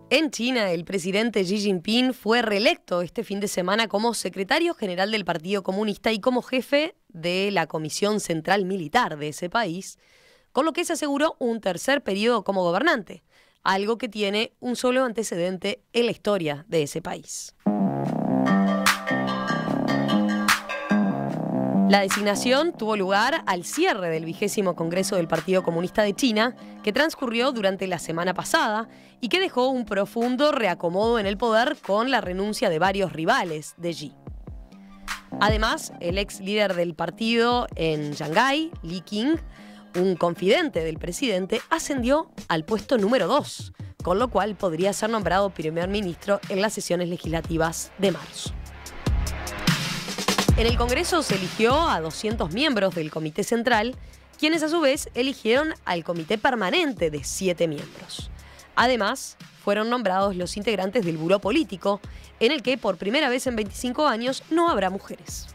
En China, el presidente Xi Jinping fue reelecto este fin de semana como secretario general del Partido Comunista y como jefe de la Comisión Central Militar de ese país, con lo que se aseguró un tercer periodo como gobernante, algo que tiene un solo antecedente en la historia de ese país. La designación tuvo lugar al cierre del 20º Congreso del Partido Comunista de China, que transcurrió durante la semana pasada y que dejó un profundo reacomodo en el poder con la renuncia de varios rivales de Xi. Además, el ex líder del partido en Shanghái, Li Qing, un confidente del presidente, ascendió al puesto número 2, con lo cual podría ser nombrado primer ministro en las sesiones legislativas de marzo. En el Congreso se eligió a 200 miembros del Comité Central, quienes a su vez eligieron al Comité Permanente de 7 miembros. Además, fueron nombrados los integrantes del Buró Político, en el que por primera vez en 25 años no habrá mujeres.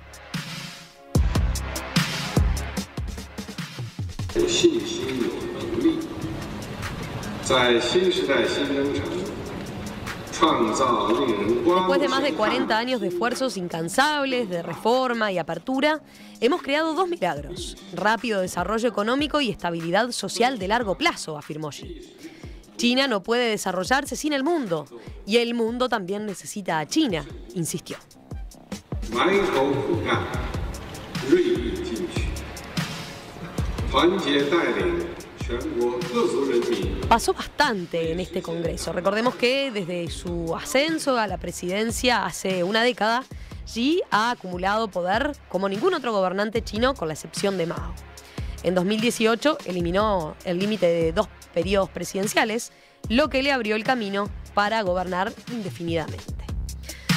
Después de más de 40 años de esfuerzos incansables, de reforma y apertura, hemos creado 2 milagros: rápido desarrollo económico y estabilidad social de largo plazo, afirmó Xi. China no puede desarrollarse sin el mundo, y el mundo también necesita a China, insistió. Pasó bastante en este Congreso. Recordemos que desde su ascenso a la presidencia hace una década, Xi ha acumulado poder como ningún otro gobernante chino, con la excepción de Mao. En 2018 eliminó el límite de 2 periodos presidenciales, lo que le abrió el camino para gobernar indefinidamente.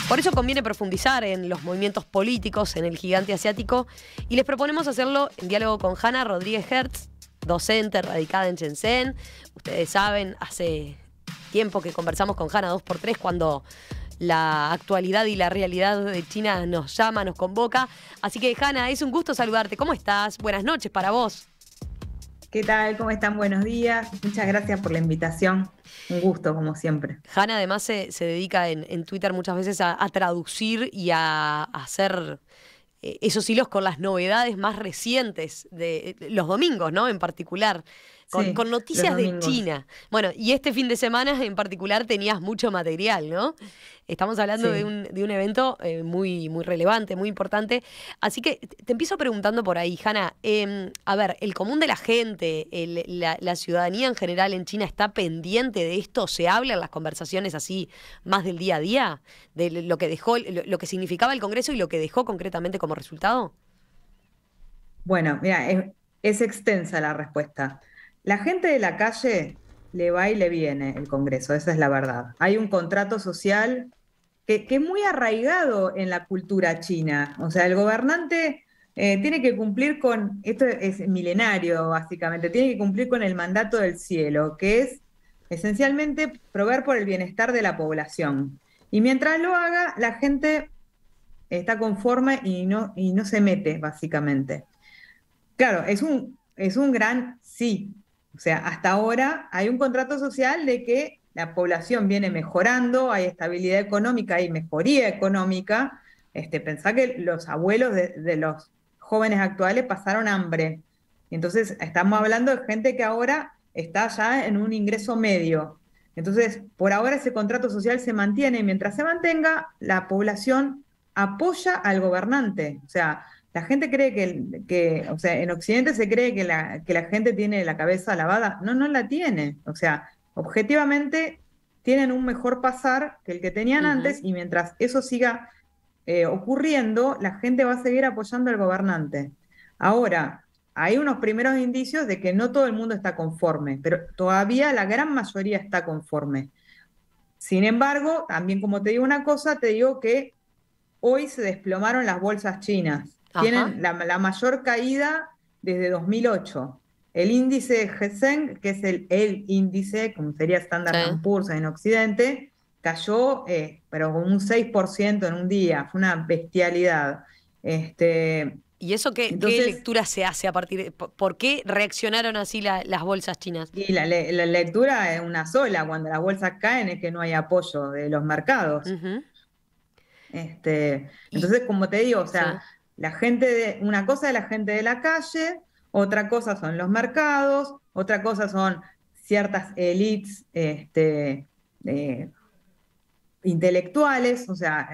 Por eso conviene profundizar en los movimientos políticos en el gigante asiático, y les proponemos hacerlo en diálogo con Hanna Rodríguez Hertz, docente radicada en Shenzhen. Ustedes saben, hace tiempo que conversamos con Hanna 2x3 cuando la actualidad y la realidad de China nos llama, nos convoca. Así que, Hanna, es un gusto saludarte. ¿Cómo estás? Buenas noches para vos. ¿Qué tal? ¿Cómo están? Buenos días. Muchas gracias por la invitación. Un gusto, como siempre. Hanna además se dedica en Twitter muchas veces a traducir y a hacer esos hilos con las novedades más recientes de los domingos, ¿no? En particular, con noticias de China. Bueno, y este fin de semana en particular tenías mucho material, ¿no? Estamos hablando de un evento muy, muy relevante, muy importante. Así que te empiezo preguntando por ahí, Hanna. A ver, ¿el común de la gente, la ciudadanía en general en China está pendiente de esto? ¿Se habla en las conversaciones así más del día a día? ¿De lo que dejó, lo que significaba el Congreso y lo que dejó concretamente como resultado? Bueno, mira, es extensa la respuesta. La gente de la calle le va y le viene el Congreso, esa es la verdad. Hay un contrato social que es muy arraigado en la cultura china. O sea, el gobernante tiene que cumplir con, esto es milenario básicamente, tiene que cumplir con el mandato del cielo, que es esencialmente proveer por el bienestar de la población. Y mientras lo haga, la gente está conforme y no se mete, básicamente. Claro, es un gran sí. O sea, hasta ahora hay un contrato social de que la población viene mejorando, hay estabilidad económica, hay mejoría económica. Pensá que los abuelos de los jóvenes actuales pasaron hambre. Entonces, estamos hablando de gente que ahora está ya en un ingreso medio. Entonces, por ahora ese contrato social se mantiene, y mientras se mantenga, la población apoya al gobernante. O sea, la gente cree o sea, en Occidente se cree que la gente tiene la cabeza lavada. No, no la tiene. O sea, objetivamente tienen un mejor pasar que el que tenían antes, y mientras eso siga ocurriendo, la gente va a seguir apoyando al gobernante. Ahora, hay unos primeros indicios de que no todo el mundo está conforme, pero todavía la gran mayoría está conforme. Sin embargo, también como te digo una cosa, te digo que hoy se desplomaron las bolsas chinas. Tienen la mayor caída desde 2008. El índice Hang Seng, que es el índice, como sería Standard & Poor's en Occidente, cayó, pero con un 6% en un día. Fue una bestialidad. ¿Y ¿Y eso qué Entonces, lectura se hace a partir de, por qué reaccionaron así las bolsas chinas? y la lectura es una sola, cuando las bolsas caen es que no hay apoyo de los mercados. Ujú. Y Entonces, como te digo, o sí, sea, una cosa es la gente de la calle, otra cosa son los mercados, otra cosa son ciertas élites, eh, intelectuales, o sea,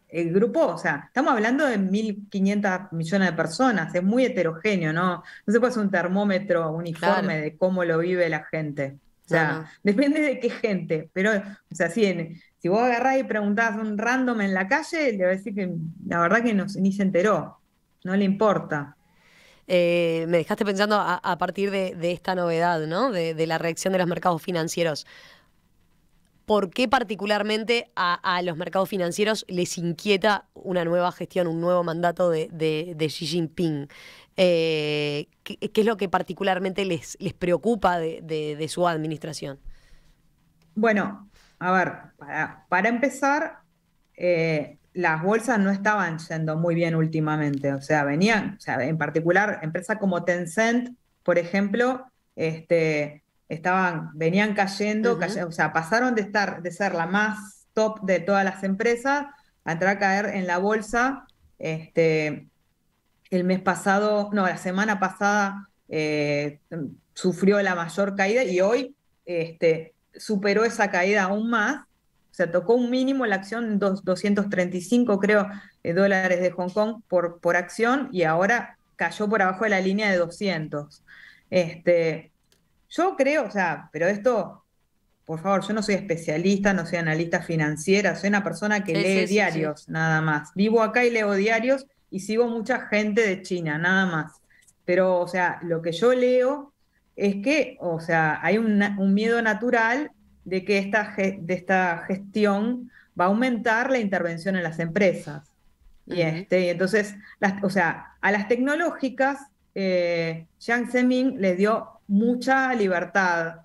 el grupo, o sea, estamos hablando de 1.500 millones de personas, es muy heterogéneo, ¿no? No se puede hacer un termómetro claro. uniforme de cómo lo vive la gente. O No, sea, no. depende de qué gente, pero, o sea, si vos agarrás y preguntás a un random en la calle, le va a decir que la verdad que ni se enteró, no le importa. Me dejaste pensando a partir de esta novedad, ¿no? De la reacción de los mercados financieros. ¿Por qué particularmente a los mercados financieros les inquieta una nueva gestión, un nuevo mandato de Xi Jinping? ¿Qué es lo que particularmente les preocupa de su administración? Bueno, a ver, para empezar, las bolsas no estaban yendo muy bien últimamente, o sea, o sea, en particular, empresas como Tencent, por ejemplo, venían cayendo, Ujú, o sea, pasaron de ser la más top de todas las empresas a entrar a caer en la bolsa, este, el mes pasado, no, la semana pasada sufrió la mayor caída y hoy superó esa caída aún más. O sea, tocó un mínimo la acción, 235, creo, dólares de Hong Kong por acción y ahora cayó por abajo de la línea de 200. Este, yo creo, o sea, pero esto, por favor, yo no soy especialista, no soy analista financiera, soy una persona que sí, lee sí, sí, sí. diarios, nada más. Vivo acá y leo diarios y sigo mucha gente de China, nada más. Pero, o sea, lo que yo leo es que, o sea, hay un miedo natural de que de esta gestión va a aumentar la intervención en las empresas. Ujú, Y entonces, o sea, a las tecnológicas, Jiang Zemin les dio mucha libertad,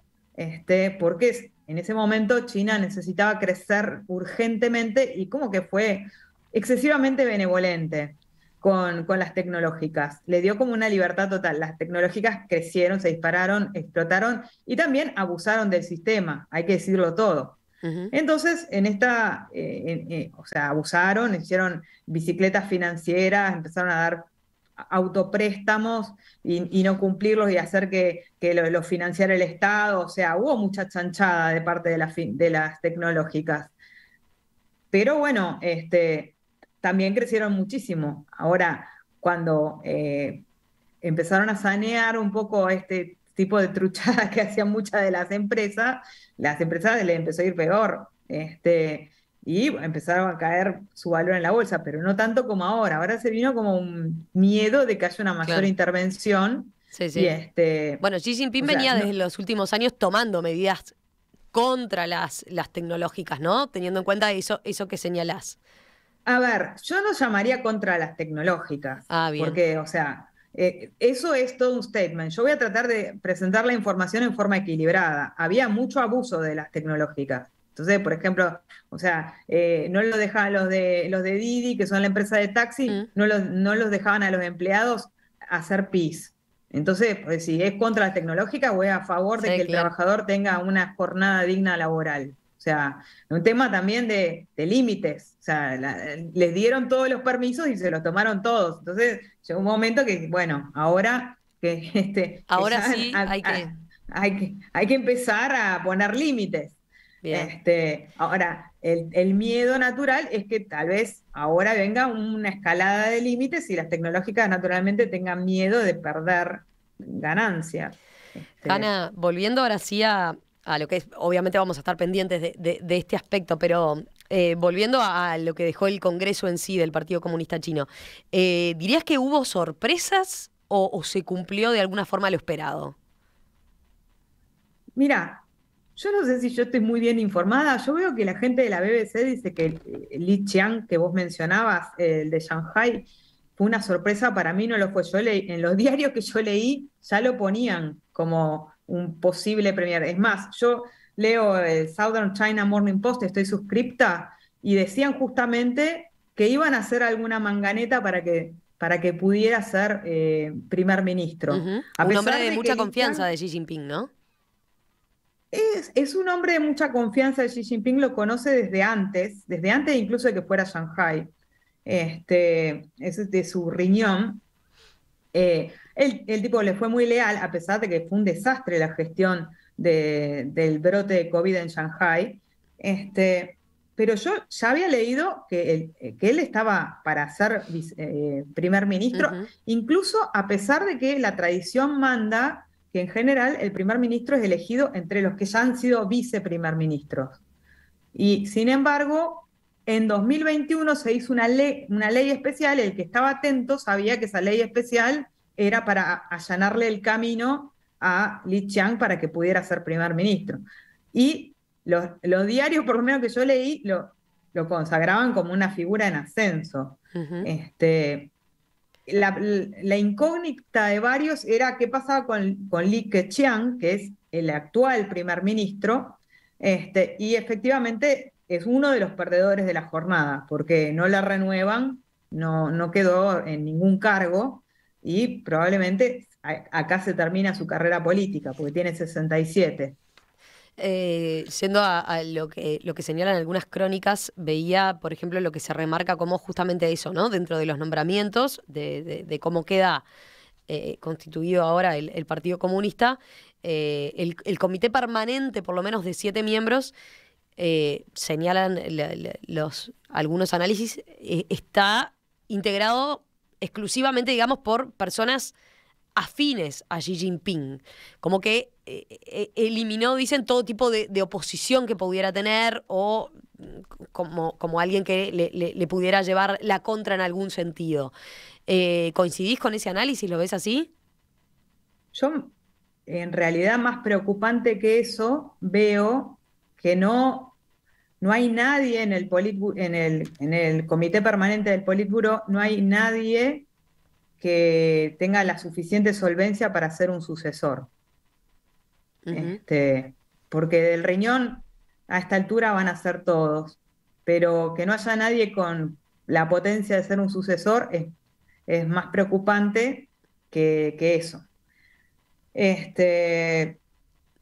porque en ese momento China necesitaba crecer urgentemente y como que fue excesivamente benevolente con las tecnológicas. Le dio como una libertad total. Las tecnológicas crecieron, se dispararon, explotaron y también abusaron del sistema, hay que decirlo todo. ujú. Entonces, o sea, abusaron, hicieron bicicletas financieras, empezaron a dar autopréstamos y no cumplirlos y hacer que lo financiara el Estado. O sea, hubo mucha chanchada de parte de las tecnológicas. Pero bueno, también crecieron muchísimo. Ahora, cuando empezaron a sanear un poco este tipo de truchadas que hacían muchas de las empresas les empezó a ir peor. Y empezaron a caer su valor en la bolsa, pero no tanto como ahora. Ahora se vino como un miedo de que haya una mayor Claro, intervención sí, y sí. Bueno, Xi o Jinping sea, venía no, desde los últimos años tomando medidas contra las tecnológicas, ¿no? Teniendo en cuenta eso que señalás. a ver, yo no llamaría contra las tecnológicas, Ah, bien. porque, o sea, eso es todo un statement. Yo voy a tratar de presentar la información en forma equilibrada. Había mucho abuso de las tecnológicas. Entonces, por ejemplo, o sea, no lo dejaban los de Didi, que son la empresa de taxi, Mm, no los dejaban a los empleados hacer pis. Entonces, pues, si es contra las tecnológicas, voy a favor de sí, que el claro. trabajador tenga una jornada digna laboral. O sea, un tema también de límites. O sea, les dieron todos los permisos y se los tomaron todos. Entonces, llegó un momento que, bueno, ahora que Ahora ya sí hay que. hay que empezar a poner límites. Bien. Ahora, el miedo natural es que tal vez ahora venga una escalada de límites y las tecnológicas naturalmente tengan miedo de perder ganancias. Hanna, volviendo ahora sí a lo que es, obviamente vamos a estar pendientes de este aspecto, pero volviendo a lo que dejó el Congreso en sí del Partido Comunista Chino, ¿dirías que hubo sorpresas o se cumplió de alguna forma lo esperado? Mira, yo no sé si yo estoy muy bien informada. Yo veo que la gente de la BBC dice que Li Qiang, que vos mencionabas, el de Shanghai, fue una sorpresa. Para mí no lo fue. En los diarios que yo leí ya lo ponían como un posible premier. Es más, yo leo el Southern China Morning Post, estoy suscripta, y decían justamente que iban a hacer alguna manganeta para que pudiera ser primer ministro. Ujú. A Un hombre pesar de de que mucha Li confianza Qiang de Xi Jinping, ¿no? es un hombre de mucha confianza de Xi Jinping, lo conoce desde antes incluso de que fuera a Shanghai. Es de su riñón. El tipo le fue muy leal, a pesar de que fue un desastre la gestión del brote de COVID en Shanghai. Pero yo ya había leído que él estaba para ser primer ministro, Ujú. incluso a pesar de que la tradición manda que en general el primer ministro es elegido entre los que ya han sido viceprimer ministros. Y sin embargo, en 2021 se hizo una ley especial, el que estaba atento sabía que esa ley especial era para allanarle el camino a Li Qiang para que pudiera ser primer ministro. Y los diarios, por lo menos que yo leí, lo consagraban como una figura en ascenso. Ujú. Este, la incógnita de varios era qué pasaba con Li Keqiang, que es el actual primer ministro, y efectivamente es uno de los perdedores de la jornada, porque no la renuevan, no quedó en ningún cargo y probablemente acá se termina su carrera política, porque tiene 67. Yendo a lo que señalan algunas crónicas, veía, por ejemplo, lo que se remarca como justamente eso, ¿no? Dentro de los nombramientos, de cómo queda constituido ahora el Partido Comunista, el comité permanente, por lo menos de 7 miembros, señalan algunos análisis, está integrado exclusivamente, digamos, por personas afines a Xi Jinping, como que eliminó, dicen, todo tipo de oposición que pudiera tener o como alguien que le pudiera llevar la contra en algún sentido. ¿Coincidís con ese análisis? ¿Lo ves así? Yo, en realidad, más preocupante que eso, veo que no hay nadie en el comité permanente del Politburo, no hay nadie que tenga la suficiente solvencia para ser un sucesor. Ujú. Porque del riñón a esta altura van a ser todos, pero que no haya nadie con la potencia de ser un sucesor es más preocupante que eso. Este,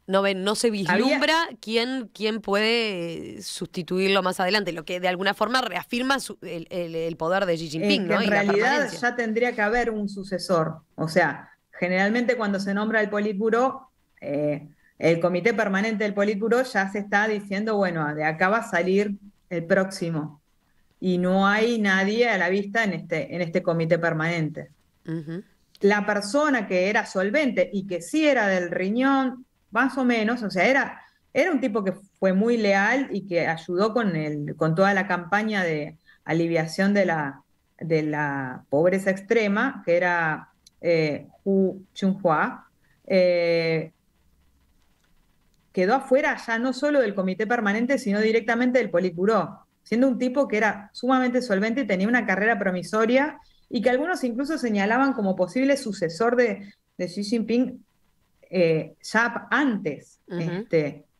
No se había, vislumbra quién puede sustituirlo más adelante, lo que de alguna forma reafirma el poder de Xi es Jinping, que ¿no? en Y la realidad permanencia. ya tendría que haber un sucesor. O sea, generalmente cuando se nombra el Politburó, el comité permanente del Politburó ya se está diciendo, bueno, de acá va a salir el próximo. Y no hay nadie a la vista en este comité permanente. Ujú. La persona que era solvente y que sí era del riñón, más o menos, o sea, era un tipo que fue muy leal y que ayudó con toda la campaña de aliviación de la pobreza extrema, que era Hu Chunhua, eh, quedó afuera ya no solo del comité permanente, sino directamente del Politburó, siendo un tipo que era sumamente solvente y tenía una carrera promisoria y que algunos incluso señalaban como posible sucesor de Xi Jinping ya antes. Ujú.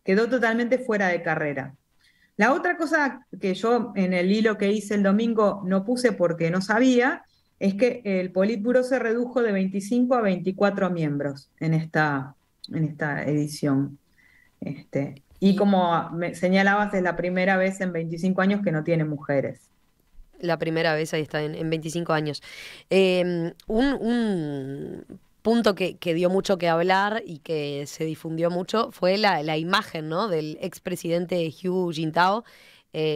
Quedó totalmente fuera de carrera. La otra cosa que yo en el hilo que hice el domingo no puse porque no sabía es que el Politburó se redujo de 25 a 24 miembros en esta edición. Y Y como me señalabas, es la primera vez en 25 años que no tiene mujeres. la primera vez, ahí está, en 25 años. Un punto que dio mucho que hablar y que se difundió mucho fue la imagen, ¿no? Del expresidente Hu Jintao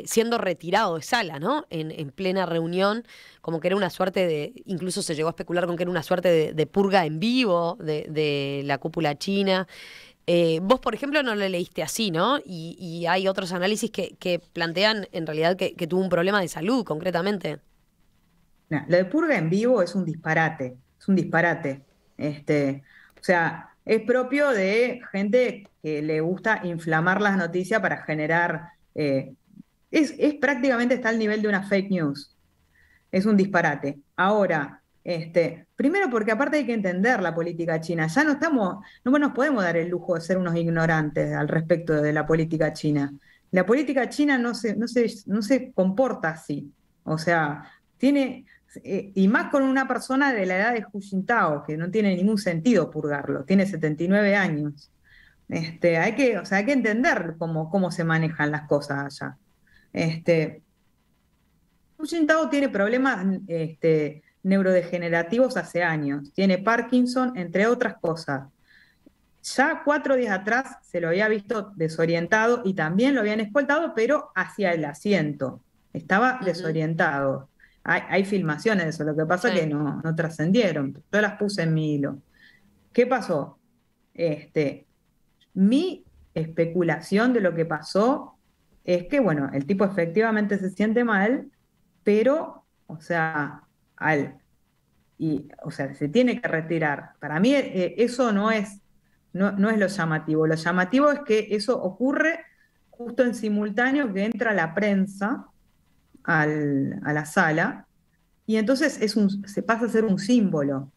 siendo retirado de sala, ¿no? En plena reunión, como que era una suerte incluso se llegó a especular con que era una suerte de purga en vivo de la cúpula china. Vos, por ejemplo, no lo leíste así, ¿no? Y hay otros análisis que plantean en realidad que tuvo un problema de salud, concretamente. Nah, lo de purga en vivo es un disparate. O sea, es propio de gente que le gusta inflamar las noticias para generar, prácticamente está al nivel de una fake news. Es un disparate. Ahora, primero porque aparte hay que entender la política china. Ya no nos podemos dar el lujo de ser unos ignorantes al respecto de la política china. La política china no se comporta así. O sea, y más con una persona de la edad de Hu Jintao, que no tiene ningún sentido purgarlo, tiene 79 años. O sea, hay que entender cómo se manejan las cosas allá. Este, Hu Jintao tiene problemas neurodegenerativos hace años, tiene Parkinson, entre otras cosas. Ya 4 días atrás se lo había visto desorientado y también lo habían escoltado, pero hacia el asiento. Estaba Ujú. desorientado. Hay filmaciones de eso, lo que pasa es que Sí. no trascendieron. Yo las puse en mi hilo. ¿Qué pasó? Este, Mi especulación de lo que pasó es que, bueno, el tipo efectivamente se siente mal, pero, o sea, o sea, se tiene que retirar. Para mí eso no es lo llamativo. Lo llamativo es que eso ocurre justo en simultáneo que entra la prensa a la sala y entonces se pasa a ser un símbolo.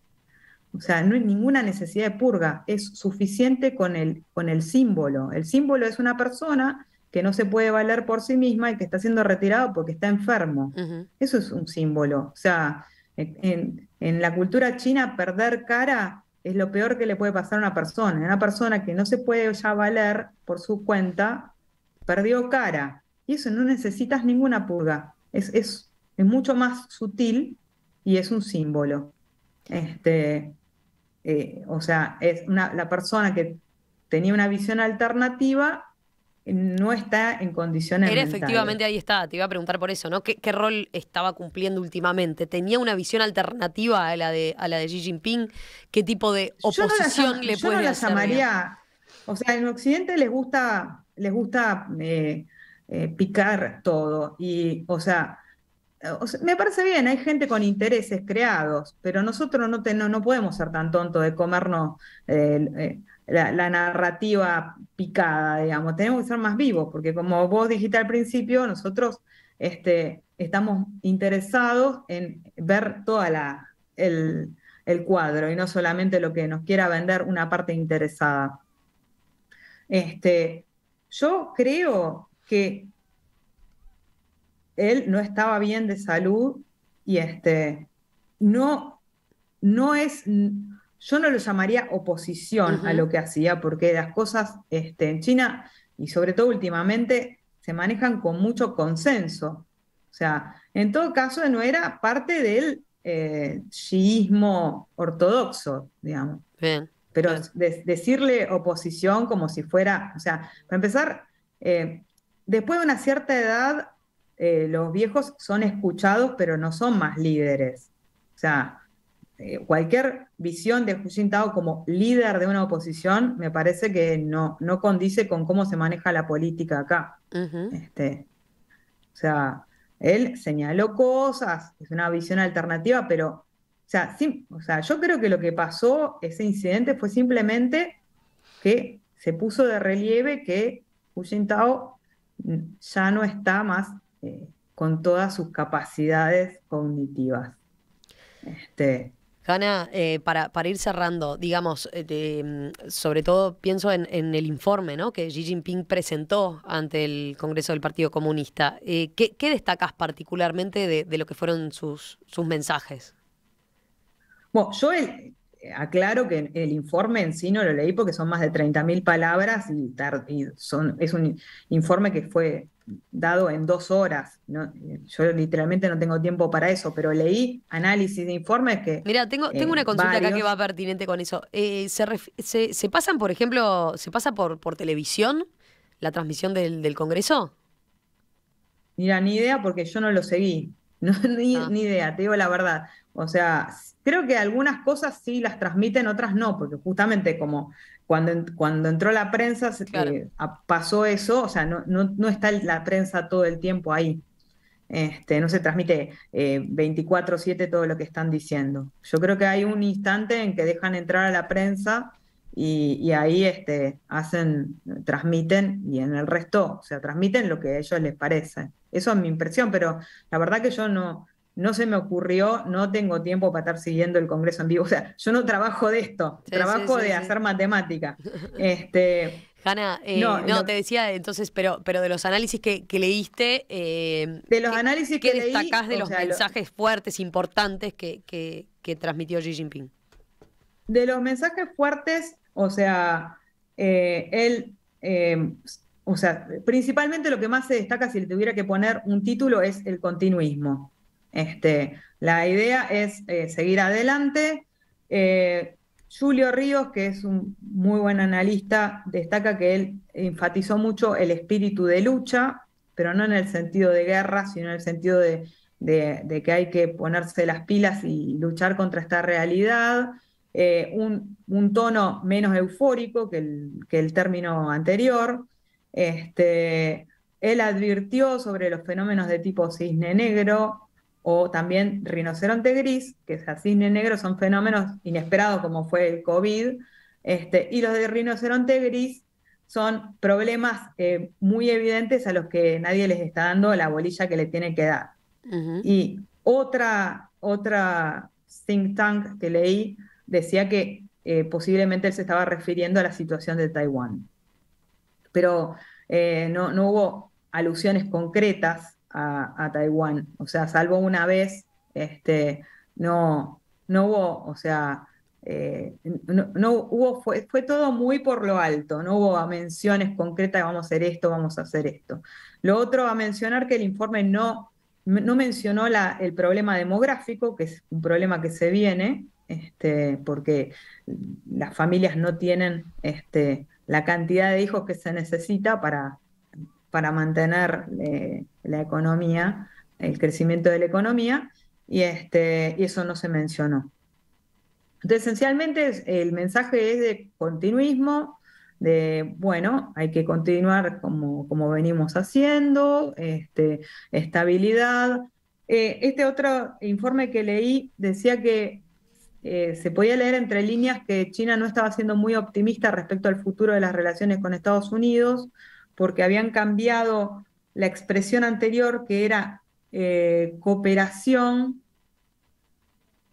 O sea, no hay ninguna necesidad de purga, es suficiente con el símbolo. El símbolo es una persona que no se puede valer por sí misma y que está siendo retirado porque está enfermo. Ujú. Eso es un símbolo. O sea, en la cultura china, perder cara es lo peor que le puede pasar a una persona. Una persona que no se puede ya valer por su cuenta, perdió cara. Y eso no necesitas ninguna purga. Es mucho más sutil y es un símbolo. Este, o sea, la persona que tenía una visión alternativa no está en condiciones Era mentales. efectivamente, ahí está, te iba a preguntar por eso, ¿no? ¿Qué rol estaba cumpliendo últimamente? ¿Tenía una visión alternativa a la de Xi Jinping? ¿Qué tipo de oposición le Yo no puede la hacer, digamos? llamaría, o sea, en Occidente les gusta picar todo y, o sea, me parece bien, hay gente con intereses creados, pero nosotros no podemos ser tan tontos de comernos la narrativa picada, digamos. Tenemos que ser más vivos, porque como vos dijiste al principio, nosotros estamos interesados en ver el cuadro y no solamente lo que nos quiera vender una parte interesada. Este, yo creo que él no estaba bien de salud y no, no es, yo no lo llamaría oposición a Ujú. lo que hacía, porque las cosas en China y sobre todo últimamente se manejan con mucho consenso. O sea, en todo caso no era parte del chiismo ortodoxo, digamos. Bien, Pero bien. decirle oposición como si fuera, o sea, para empezar, después de una cierta edad, los viejos son escuchados, pero no son más líderes. O sea, cualquier visión de Hu Jintao como líder de una oposición me parece que no condice con cómo se maneja la política acá. Ujú. O sea, él señaló cosas, es una visión alternativa, pero, o sea, yo creo que lo que pasó, ese incidente, fue simplemente que se puso de relieve que Hu Jintao ya no está más con todas sus capacidades cognitivas. Este, Hanna, para ir cerrando, digamos, sobre todo pienso en el informe, ¿no? Que Xi Jinping presentó ante el Congreso del Partido Comunista. ¿Qué destacás particularmente de lo que fueron sus mensajes? bueno, aclaro que el informe en sí no lo leí porque son más de 30.000 palabras es un informe que fue dado en 2 horas, ¿no? Yo literalmente no tengo tiempo para eso, pero leí análisis de informes que Mira, tengo una consulta acá que va varios. pertinente con eso. ¿Se pasan, por ejemplo, se pasa por televisión la transmisión del Congreso? Mira, ni idea porque yo no lo seguí. No, Ah, ni idea, te digo la verdad. O sea, creo que algunas cosas sí las transmiten, otras no, porque justamente como cuando entró la prensa claro. pasó eso, o sea, no está la prensa todo el tiempo ahí. No se transmite 24/7 todo lo que están diciendo. Yo creo que hay un instante en que dejan entrar a la prensa y ahí transmiten y en el resto, o sea, transmiten lo que a ellos les parece. Eso es mi impresión, pero la verdad que yo no se me ocurrió, no tengo tiempo para estar siguiendo el Congreso en vivo. O sea, yo no trabajo de esto, Sí, sí, trabajo sí, de sí. hacer matemática. Este, Hanna, No, no, te decía entonces, pero de los análisis que leíste, de los análisis ¿qué que leí, destacás de o los sea, mensajes fuertes, importantes que transmitió Xi Jinping? de los mensajes fuertes, o sea, él, o sea, principalmente lo que más se destaca, si le tuviera que poner un título, es el continuismo. La idea es seguir adelante. Julio Ríos, que es un muy buen analista, destaca que él enfatizó mucho el espíritu de lucha, pero no en el sentido de guerra, sino en el sentido de que hay que ponerse las pilas y luchar contra esta realidad. Un tono menos eufórico que el término anterior. Él advirtió sobre los fenómenos de tipo cisne negro o también rinoceronte gris, que es a cisne negro, son fenómenos inesperados como fue el COVID, y los de rinoceronte gris son problemas muy evidentes a los que nadie les está dando la bolilla que le tiene que dar. Ujú. Y otra think tank que leí decía que posiblemente él se estaba refiriendo a la situación de Taiwán. Pero no hubo alusiones concretas a Taiwán. O sea, salvo una vez, no hubo, o sea, no hubo, fue todo muy por lo alto, no hubo menciones concretas de vamos a hacer esto, vamos a hacer esto. Lo otro a mencionar que el informe no mencionó el problema demográfico, que es un problema que se viene, porque las familias no tienen la cantidad de hijos que se necesita para mantener la economía, el crecimiento de la economía, y eso no se mencionó. Entonces, esencialmente el mensaje es de continuismo, de, bueno, hay que continuar como venimos haciendo, estabilidad. Este otro informe que leí decía que se podía leer entre líneas que China no estaba siendo muy optimista respecto al futuro de las relaciones con Estados Unidos, porque habían cambiado la expresión anterior, que era cooperación,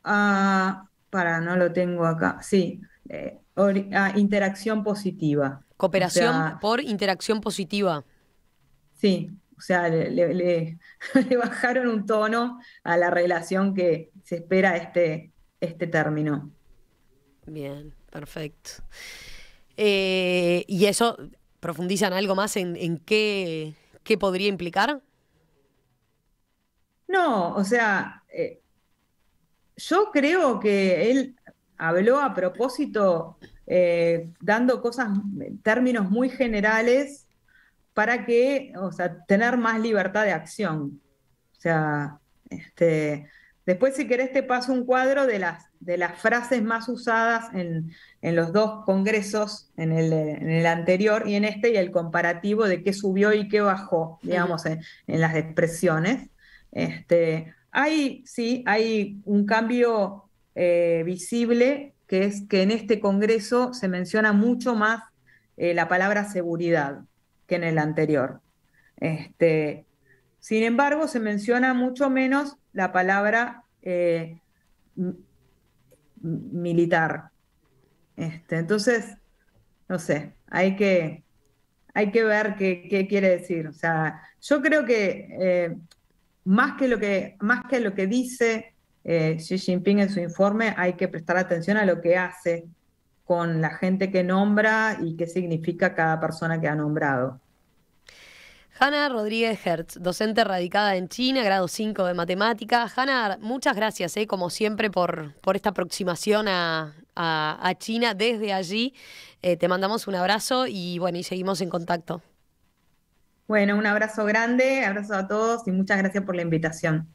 no lo tengo acá, sí, interacción positiva. O Cooperación sea, por interacción positiva. sí, o sea, le bajaron un tono a la relación que se espera este término. Bien, perfecto. ¿Y eso profundizan algo más en qué podría implicar? No, o sea, yo creo que él habló a propósito, dando términos muy generales para que, o sea, tener más libertad de acción. O sea, después si querés te paso un cuadro de las frases más usadas en los dos congresos, en el anterior y en este, y el comparativo de qué subió y qué bajó, digamos, en las expresiones. Sí, hay un cambio visible, que es que en este congreso se menciona mucho más la palabra seguridad que en el anterior. Este, Sin embargo, se menciona mucho menos la palabra militar. Entonces, no sé, hay que ver qué quiere decir. O sea, yo creo que más que lo que dice Xi Jinping en su informe, hay que prestar atención a lo que hace con la gente que nombra y qué significa cada persona que ha nombrado. Hanna Rodríguez Hertz, docente radicada en China, grado 5 de matemática. Hanna, muchas gracias, como siempre, por esta aproximación a China desde allí. Te mandamos un abrazo y bueno, y seguimos en contacto. Bueno, un abrazo grande, abrazo a todos y muchas gracias por la invitación.